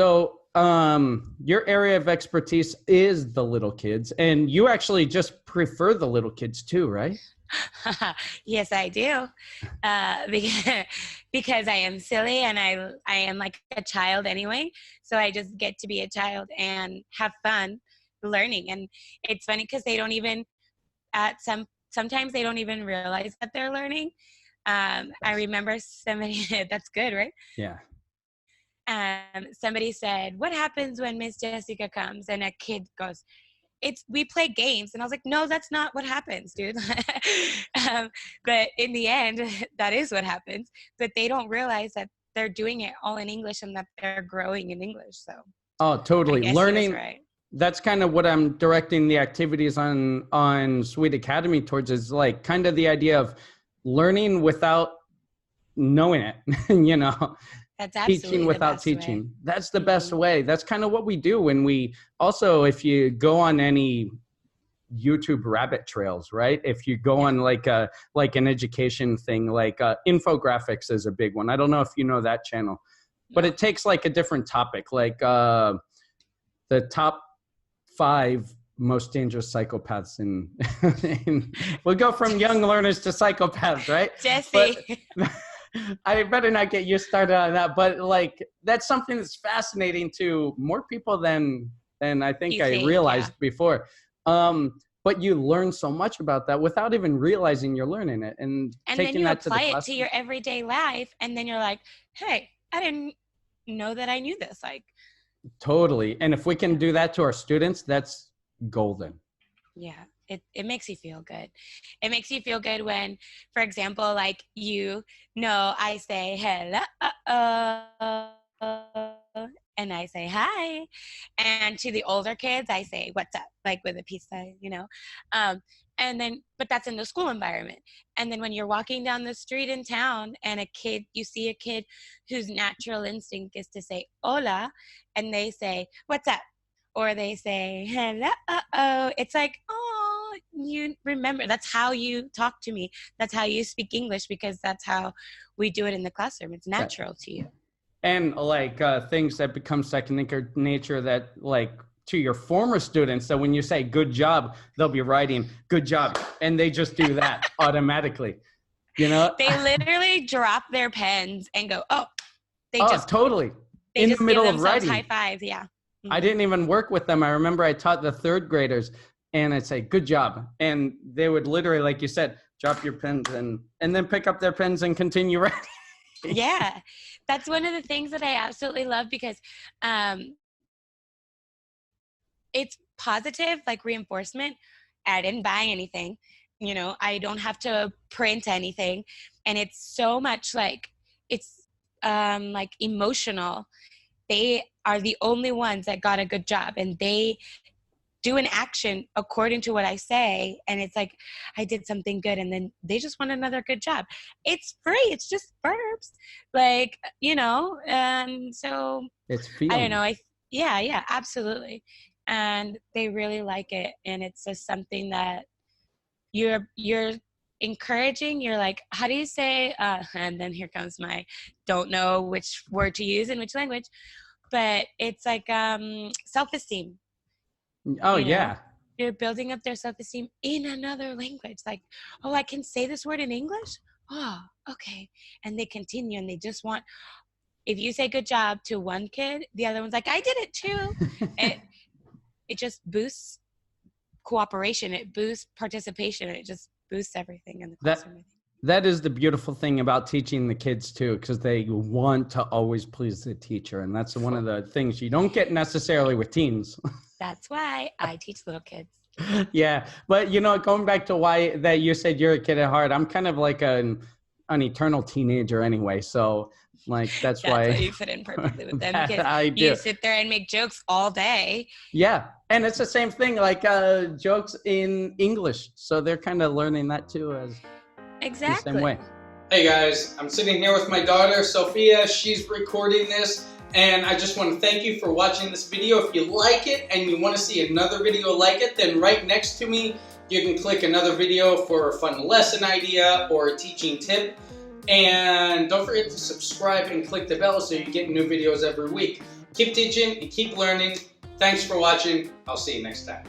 So your area of expertise is the little kids, and you actually just prefer the little kids too, right? Yes, I do. Because I am silly and I am like a child anyway. So I just get to be a child and have fun learning. And it's funny because they don't even sometimes they don't even realize that they're learning. I remember somebody that's good, right? Yeah. Somebody said, "What happens when Miss Jessica comes?" And a kid goes, we play games. And I was like, no, that's not what happens, dude. But in the end, that is what happens. But they don't realize that they're doing it all in English and that they're growing in English. So Oh, totally. I guess he was Learning. right. That's kind of what I'm directing the activities on Sweed Academy towards, is like kind of the idea of learning without knowing it, you know. That's absolutely Teaching without the best teaching. way. That's the best way. That's kind of what we do when we also, if you go on any YouTube rabbit trails, right? If you go on like an education thing, like infographics is a big one. I don't know if you know that channel, but it takes like a different topic, like the top 5 most dangerous psychopaths in we'll go from young learners to psychopaths, right? Jesse. But, I better not get you started on that, but like that's something that's fascinating to more people than I think I realized before. But you learn so much about that without even realizing you're learning it, and taking that to the class. And then you apply it to your everyday life, and then you're like, hey, I didn't know that I knew this. Like, totally. And if we can do that to our students, that's golden. Yeah. It makes you feel good. It makes you feel good when, for example, like I say hello and I say hi, and to the older kids I say what's up, like with a peace sign, and then but that's in the school environment. And then when you're walking down the street in town and you see a kid whose natural instinct is to say hola, and they say what's up, or they say hello, it's like, oh, you remember, that's how you talk to me, that's how you speak English, because that's how we do it in the classroom. It's natural to you. And like things that become second nature, that like to your former students, that when you say good job, they'll be writing good job, and they just do that automatically, They literally drop their pens and go, oh, totally they in just the middle give of writing high fives. Yeah. I didn't even work with them. I remember I taught the 3rd graders, and I'd say, good job. And they would literally, like you said, drop your pens and then pick up their pens and continue writing. Yeah. That's one of the things that I absolutely love, because it's positive, like reinforcement. I didn't buy anything. I don't have to print anything. And it's so much like, it's like emotional. They are the only ones that got a good job, and they do an action according to what I say. And it's like, I did something good, and then they just want another good job. It's free. It's just verbs, like, and so it's feeling. I don't know. Yeah, absolutely. And they really like it. And it's just something that you're encouraging. You're like, how do you say, and then here comes my don't know which word to use in which language, but it's like self-esteem. Oh, yeah. You're building up their self-esteem in another language. Like, oh, I can say this word in English? Oh, okay. And they continue, and they just want, if you say good job to one kid, the other one's like, I did it too. It just boosts cooperation. It boosts participation. It just boosts everything in the classroom. That is the beautiful thing about teaching the kids too, because they want to always please the teacher. And that's one of the things you don't get necessarily with teens. That's why I teach little kids. Yeah. But, going back to why that you said you're a kid at heart, I'm kind of like an eternal teenager anyway. So like, that's why you fit in perfectly with them, because I do. You sit there and make jokes all day. Yeah. And it's the same thing, like jokes in English. So they're kind of learning that too, as exactly the same way. Hey guys, I'm sitting here with my daughter, Sophia. She's recording this, and I just want to thank you for watching this video. If you like it and you want to see another video like it, then right next to me, you can click another video for a fun lesson idea or a teaching tip. And don't forget to subscribe and click the bell so you get new videos every week. Keep teaching and keep learning. Thanks for watching. I'll see you next time.